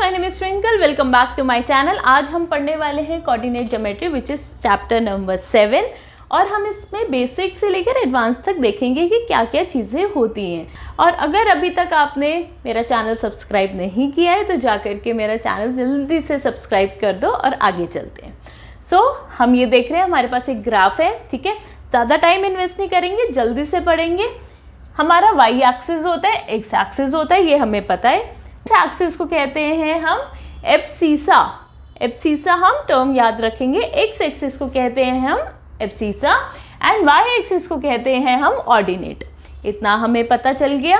My name is Twinkle, welcome back to my channel. आज हम पढ़ने वाले हैं coordinate geometry which is chapter number 7 और हम इसमें बेसिक से लेकर एडवांस तक देखेंगे कि क्या क्या चीज़ें होती हैं। और अगर अभी तक आपने मेरा चैनल सब्सक्राइब नहीं किया है तो जा कर के मेरा चैनल जल्दी से सब्सक्राइब कर दो और आगे चलते हैं। हम ये देख रहे हैं, हमारे पास एक ग्राफ है, ठीक है। ज़्यादा टाइम इन्वेस्ट नहीं करेंगे, जल्दी से पढ़ेंगे। हमारा वाई एक्सिस होता है, एक्स एक्सिस होता है, ये हमें पता है। इस एक्सिस को कहते हैं हम एब्सिसा। एब्सिसा हम टर्म याद रखेंगे। एक्स एक्सिस को कहते हैं हम एब्सिसा एंड वाई एक्सिस को कहते हैं हम ऑर्डिनेट। इतना हमें पता चल गया।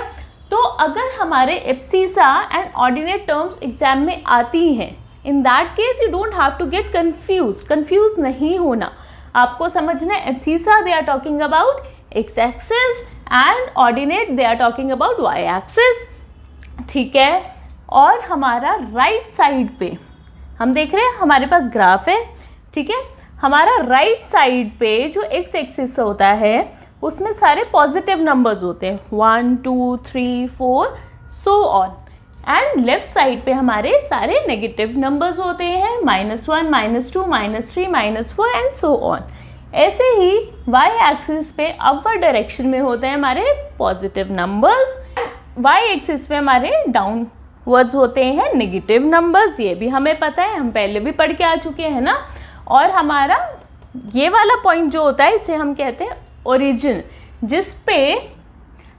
तो अगर हमारे abscissa and ordinate terms exam में आती हैं, in that case you don't have to get confuse नहीं होना। आपको समझना है abscissa they are talking about x axis and ordinate they are talking about y axis, ठीक है। और हमारा राइट साइड पे हम देख रहे हैं, हमारे पास ग्राफ है, ठीक है। हमारा राइट साइड पे जो एक्स एक्सिस होता है उसमें सारे पॉजिटिव नंबर्स होते हैं, 1 2 3 4 so on. And left side पे हमारे सारे नेगेटिव नंबर्स होते हैं, -1 -2 -3 -4 एंड सो ऑन। ऐसे ही वाई एक्सिस पे अपर डायरेक्शन में होते हैं हमारे पॉजिटिव नंबर्स, वाई एक्सिस पे हमारे डाउनवर्ड्स होते हैं नेगेटिव नंबर्स। ये भी हमें पता है, हम पहले भी पढ़ के आ चुके हैं ना। और हमारा ये वाला पॉइंट जो होता है इसे हम कहते हैं ओरिजिन, जिस पे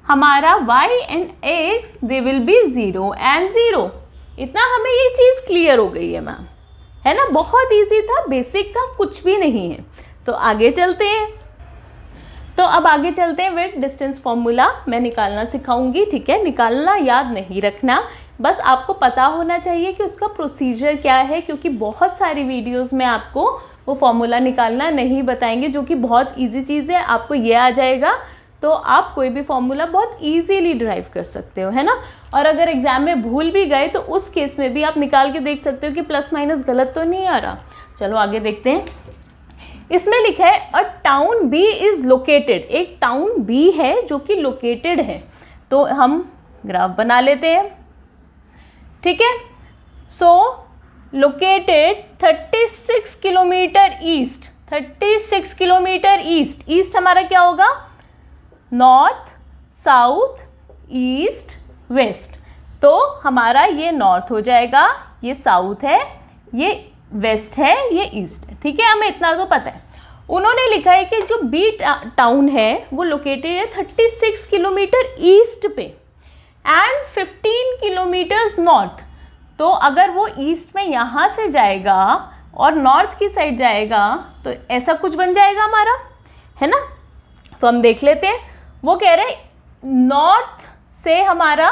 हमारा y and x they will be 0 and 0। इतना हमें ये चीज़ क्लियर हो गई है मैम, है ना। बहुत इजी था, बेसिक था, कुछ भी नहीं है। तो आगे चलते हैं। तो अब आगे चलते हैं विद डिस्टेंस फॉर्मूला मैं निकालना सिखाऊंगी, ठीक है। निकालना याद नहीं रखना, बस आपको पता होना चाहिए कि उसका प्रोसीजर क्या है, क्योंकि बहुत सारी वीडियोस में आपको वो फॉर्मूला निकालना नहीं बताएंगे, जो कि बहुत इजी चीज़ है। आपको ये आ जाएगा तो आप कोई भी फॉर्मूला बहुत इजीली ड्राइव कर सकते हो, है ना। और अगर एग्जाम में भूल भी गए तो उस केस में भी आप निकाल के देख सकते हो कि प्लस माइनस गलत तो नहीं आ रहा। चलो आगे देखते हैं। इसमें लिखा है a town B is located. एक टाउन बी है जो कि लोकेटेड है। तो हम ग्राफ बना लेते हैं, ठीक है। So located 36 kilometre east, 36 kilometre east. East हमारा क्या होगा? North, south, east, west. तो हमारा ये नॉर्थ हो जाएगा, ये साउथ है, ये वेस्ट है, ये ईस्ट है, ठीक है। हमें इतना तो पता है। उन्होंने लिखा है कि जो बी टाउन है वो लोकेटेड है 36 किलोमीटर ईस्ट पे एंड 15 किलोमीटर्स नॉर्थ। तो अगर वो ईस्ट में यहाँ से जाएगा और नॉर्थ की साइड जाएगा तो ऐसा कुछ बन जाएगा हमारा, है ना। तो हम देख लेते हैं। वो कह रहे नॉर्थ से हमारा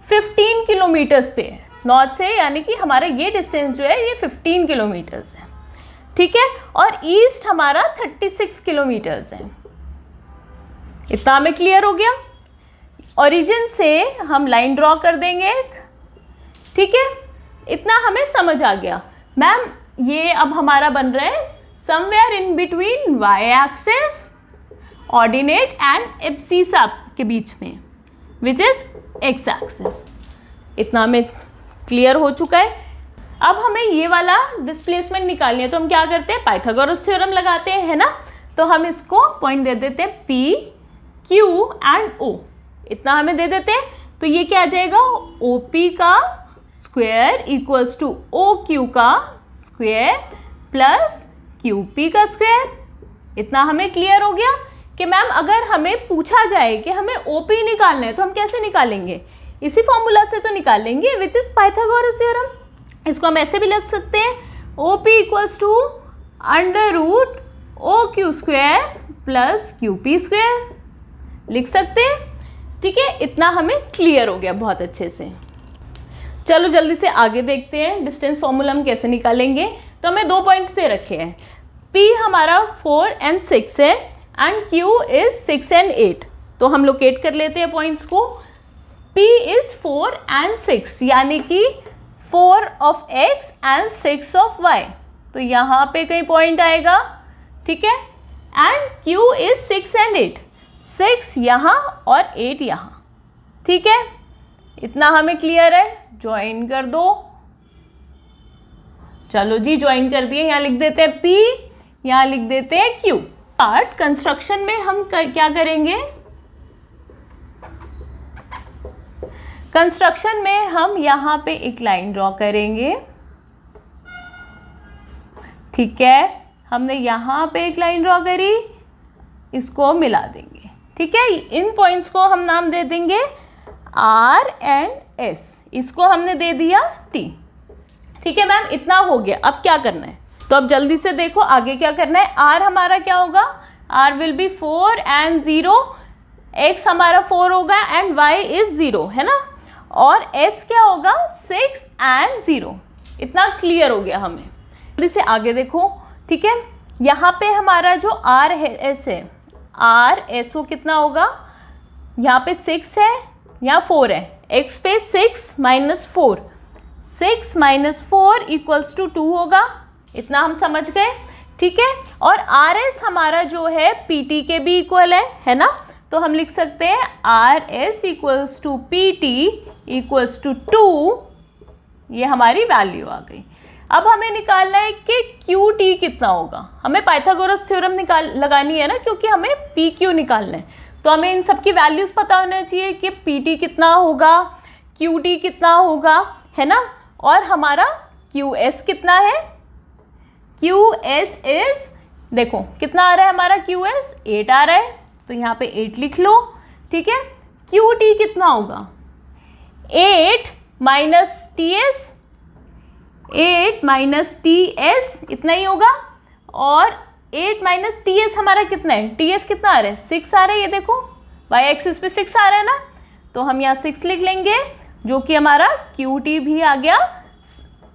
15 किलोमीटर्स पे है, नॉर्थ से, यानी कि हमारा ये डिस्टेंस जो है ये 15 किलोमीटर्स है, ठीक है। और ईस्ट हमारा 36 किलोमीटर्स है। इतना हमें क्लियर हो गया। ओरिजिन से हम लाइन ड्रॉ कर देंगे, ठीक है। इतना हमें समझ आ गया। मैम ये अब हमारा बन रहा है somewhere in between y axis, ordinate and abscissa के बीच में, विच इज एक्स एक्सिस। इतना हमें क्लियर हो चुका है। अब हमें ये वाला डिस्प्लेसमेंट निकालनी है, तो हम क्या करते हैं? पाइथागोरस थ्योरम लगाते हैं, है ना। तो हम इसको पॉइंट दे देते हैं P, Q एंड O। इतना हमें दे देते हैं। तो ये क्या आ जाएगा? OP का स्क्वायर इक्वल्स टू OQ का स्क्वायर प्लस QP का स्क्वायर। इतना हमें क्लियर हो गया कि मैम अगर हमें पूछा जाए कि हमें OP निकालना है तो हम कैसे निकालेंगे? इसी फॉर्मूला से तो निकालेंगे, विच इज़ पाइथागोरस थ्योरम। इसको हम ऐसे भी लिख सकते हैं, OP equals to under root OQ square plus QP square लिख सकते हैं, ठीक है। इतना हमें क्लियर हो गया बहुत अच्छे से। चलो जल्दी से आगे देखते हैं डिस्टेंस फॉर्मूला हम कैसे निकालेंगे। तो हमें 2 पॉइंट्स दे रखे हैं। P हमारा 4 एंड 6 है एंड Q इज 6 एंड 8। तो हम लोकेट कर लेते हैं पॉइंट्स को। P इज 4 एंड 6, यानी कि 4 of x and 6 of y। तो यहाँ पे कहीं पॉइंट आएगा, ठीक है। एंड Q इज 6 एंड 8, 6 यहाँ और 8 यहाँ, ठीक है। इतना हमें क्लियर है। ज्वाइन कर दो। चलो जी ज्वाइन कर दिए, यहाँ लिख देते हैं P, यहाँ लिख देते हैं Q। पार्ट कंस्ट्रक्शन में हम क्या करेंगे, कंस्ट्रक्शन में हम यहाँ पे एक लाइन ड्रॉ करेंगे, ठीक है। हमने यहाँ पे एक लाइन ड्रॉ करी, इसको मिला देंगे, ठीक है। इन पॉइंट्स को हम नाम दे देंगे R एंड S, इसको हमने दे दिया T, ठीक है मैम। इतना हो गया, अब क्या करना है, तो अब जल्दी से देखो आगे क्या करना है। R हमारा क्या होगा, R will be 4 and 0, X हमारा 4 होगा एंड Y इज 0, है ना। और S क्या होगा 6 एंड 0। इतना क्लियर हो गया हमें। जल्दी से आगे देखो, ठीक है। यहाँ पे हमारा जो R है S है, R S वो कितना होगा, यहाँ पे 6 है, यहाँ 4 है, X पे 6 माइनस 4, 6 माइनस 4 इक्वल्स टू 2 होगा। इतना हम समझ गए, ठीक है। और आर एस हमारा जो है पी टी के भी इक्वल है ना। तो हम लिख सकते हैं R S equals to P T equals to 2। ये हमारी वैल्यू आ गई। अब हमें निकालना है कि क्यू टी कितना होगा। हमें पाइथागोरस थ्योरम लगानी है ना, क्योंकि हमें पी क्यू निकालना है। तो हमें इन सब की वैल्यूज़ पता होना चाहिए कि पी टी कितना होगा, क्यू टी कितना होगा, है ना। और हमारा क्यू एस कितना है, क्यू एस इज, देखो कितना आ रहा है हमारा क्यू एस, 8 आ रहा है, तो यहाँ पे 8 लिख लो, ठीक है। क्यू टी कितना होगा, 8 minus T S, 8 minus T S इतना ही होगा। और 8 माइनस टी एस हमारा कितना है, टी एस कितना आ रहा है, 6 आ रहा है। ये देखो वाई एक्सिस पे 6 आ रहा है ना, तो हम यहाँ 6 लिख लेंगे, जो कि हमारा क्यू टी भी आ गया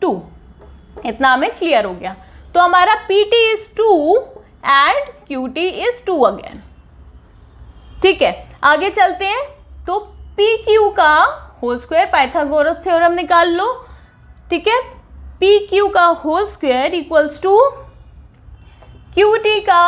2। इतना हमें क्लियर हो गया। तो हमारा P T is 2 and Q T is 2 again, ठीक है। आगे चलते हैं। तो पी क्यू का होल स्क्वायर, पाइथागोरस थ्योरम निकाल लो, ठीक है। पी क्यू का whole square equals to Q T का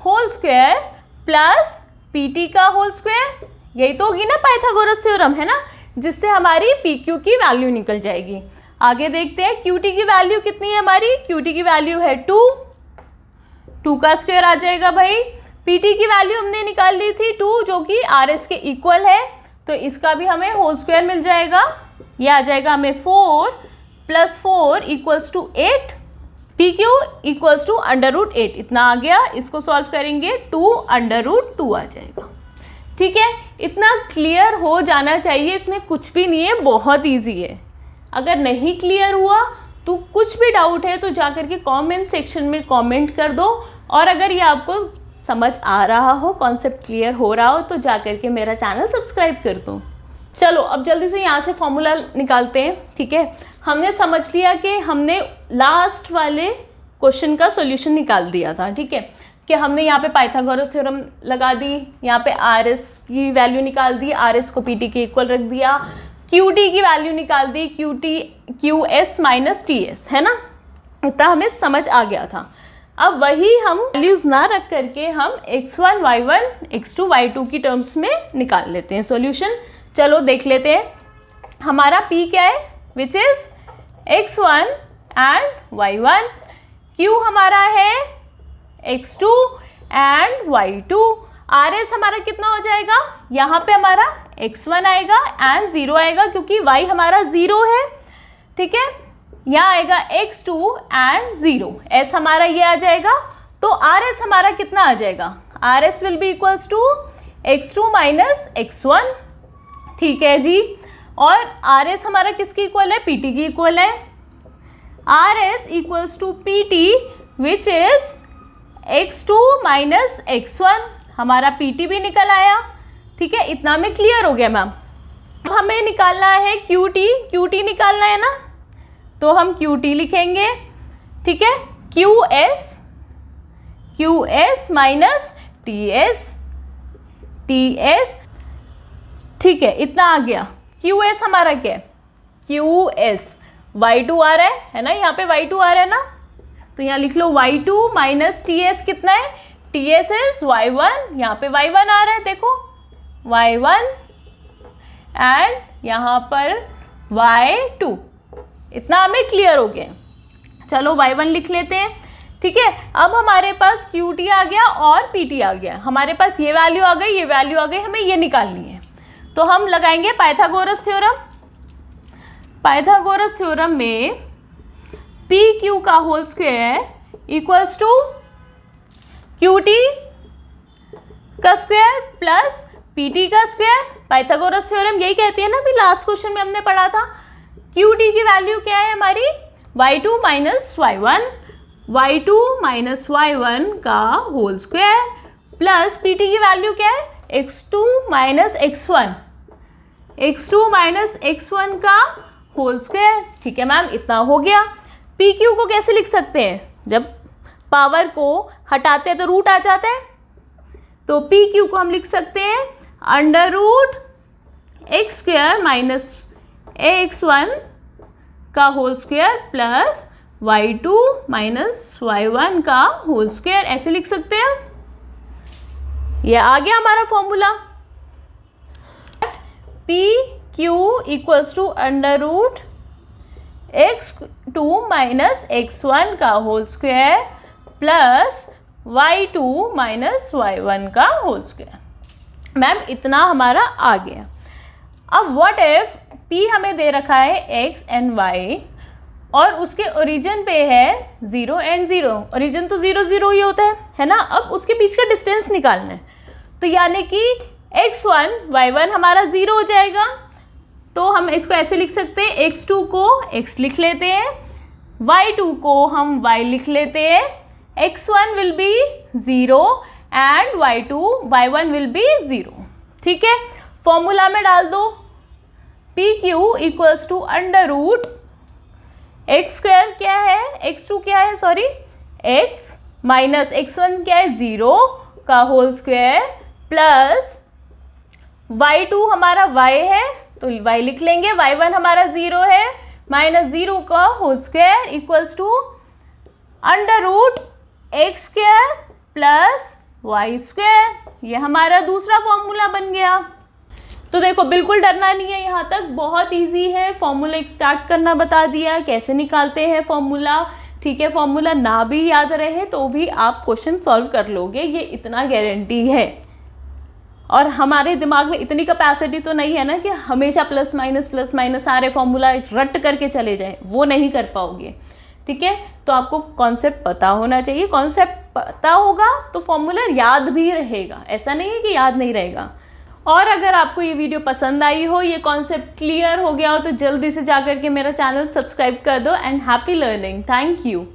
whole square plus P T का होल स्क्वायर। यही तो होगी ना पाइथागोरस थ्योरम, है ना, जिससे हमारी पी क्यू की वैल्यू निकल जाएगी। आगे देखते हैं क्यू टी की वैल्यू कितनी है हमारी, क्यू टी की वैल्यू है 2 का स्क्वायर आ जाएगा भाई। पी टी की वैल्यू हमने निकाल ली थी 2, जो कि आर एस के इक्वल है, तो इसका भी हमें होल स्क्वायर मिल जाएगा। ये आ जाएगा हमें 4 plus 4 equals to 8, P Q equals to √8। इतना आ गया। इसको सॉल्व करेंगे 2 √2 आ जाएगा, ठीक है। इतना क्लियर हो जाना चाहिए, इसमें कुछ भी नहीं है, बहुत ईजी है। अगर नहीं क्लियर हुआ तो कुछ भी डाउट है तो जाकर के कमेंट सेक्शन में कमेंट कर दो। और अगर ये आपको समझ आ रहा हो, कॉन्सेप्ट क्लियर हो रहा हो, तो जाकर के मेरा चैनल सब्सक्राइब कर दो। चलो अब जल्दी से यहाँ से फॉर्मूला निकालते हैं, ठीक है। हमने समझ लिया कि हमने लास्ट वाले क्वेश्चन का सॉल्यूशन निकाल दिया था, ठीक है, कि हमने यहाँ पे पाइथागोरस थ्योरम लगा दी, यहाँ पे आर एस की वैल्यू निकाल दी, आर एस को पी टी के इक्वल रख दिया, क्यू टी की वैल्यू निकाल दी, Q S minus T S, है ना। इतना हमें समझ आ गया था। अब वही हम वैल्यूज़ ना रख करके हम x1, y1, x2, y2 की टर्म्स में निकाल लेते हैं सॉल्यूशन। चलो देख लेते हैं। हमारा p क्या है, which is x1 and y1, q हमारा है x2 and y2, R S हमारा कितना हो जाएगा, यहाँ पे हमारा x1 आएगा एंड 0 आएगा, क्योंकि y हमारा 0 है, ठीक है। यहाँ आएगा x2 एंड 0, s हमारा ये आ जाएगा। तो आर एस हमारा कितना आ जाएगा, R S will be equals to x2 minus x1, ठीक है जी। और आर एस हमारा किसकी इक्वल है, पी टी की इक्वल है। R S equals to P T which is x2 minus x1, हमारा पी टी भी निकल आया, ठीक है। इतना में क्लियर हो गया मैम। अब हमें निकालना है क्यू टी निकालना है ना, तो हम क्यू टी लिखेंगे, ठीक है। Q S minus T S, ठीक है। इतना आ गया। क्यू एस हमारा क्या है, क्यू एस y2 आ रहा है ना, यहाँ पे y2 आ रहा है ना, तो यहाँ लिख लो y2 माइनस टी एस कितना है, टी एस इज y1, यहाँ पे y1 आ रहा है, देखो y1 एंड यहाँ पर y2। इतना हमें क्लियर हो गया। चलो y1 लिख लेते हैं, ठीक है। अब हमारे पास qt आ गया और pt आ गया, हमारे पास ये वैल्यू आ गई, ये वैल्यू आ गई, हमें ये निकालनी है। तो हम लगाएंगे पाइथागोरस थ्योरम। पाइथागोरस थ्योरम में पी क्यू का whole square equals to qt का स्क्वायर प्लस pt का स्क्वायर। पाइथागोरस थ्योरम यही कहती है ना, अभी लास्ट क्वेश्चन में हमने पढ़ा था। qt की वैल्यू क्या है हमारी, y2 minus y1, y2 minus y1 का होल स्क्वायर प्लस pt की वैल्यू क्या है, x2 minus x1, x2 minus x1 का होल स्क्वायर। ठीक है मैम, इतना हो गया। pq को कैसे लिख सकते हैं, जब पावर को हटाते हैं तो रूट आ जाता है, तो pq को हम लिख सकते हैं under root x square minus ax1 का whole square plus y2 minus y1 का होल स्क्वायर, ऐसे लिख सकते हैं। ये आ गया हमारा formula. P Q equals to under root x2 minus x1 का whole square plus y2 minus y1 का होल स्क्वायर। मैम इतना हमारा आ गया। अब व्हाट इफ p हमें दे रखा है x एंड y और उसके ओरिजिन पे है 0 एंड 0, ओरिजिन तो 0 0 ही होता है ना। अब उसके बीच का डिस्टेंस निकालना है, तो यानी कि x1 y1 हमारा 0 हो जाएगा। तो हम इसको ऐसे लिख सकते हैं, x2 को x लिख लेते हैं, y2 को हम y लिख लेते हैं, x1 will be 0 and y1 will be 0। ठीक है, फॉर्मूला में डाल दो, P Q equals to under root x square क्या है, x2 क्या है, सॉरी x माइनस x1 क्या है 0 का होल स्क्वायर प्लस y2 हमारा y है तो y लिख लेंगे, y1 हमारा 0 है माइनस 0 का whole square equals to under root x square plus y square. ये हमारा दूसरा फॉर्मूला बन गया। तो देखो बिल्कुल डरना नहीं है, यहाँ तक बहुत इजी है। फॉर्मूला स्टार्ट करना बता दिया, कैसे निकालते हैं फॉर्मूला। ठीक है, फॉर्मूला ना भी याद रहे तो भी आप क्वेश्चन सॉल्व कर लोगे, ये इतना गारंटी है। और हमारे दिमाग में इतनी कैपेसिटी तो नहीं है ना कि हमेशा प्लस माइनस सारे फॉर्मूला रट करके चले जाएं, वो नहीं कर पाओगे। ठीक है, तो आपको कॉन्सेप्ट पता होना चाहिए। कॉन्सेप्ट पता होगा तो फॉर्मूला याद भी रहेगा, ऐसा नहीं है कि याद नहीं रहेगा। और अगर आपको ये वीडियो पसंद आई हो, ये कॉन्सेप्ट क्लियर हो गया हो, तो जल्दी से जाकर के मेरा चैनल सब्सक्राइब कर दो। And happy learning, thank you.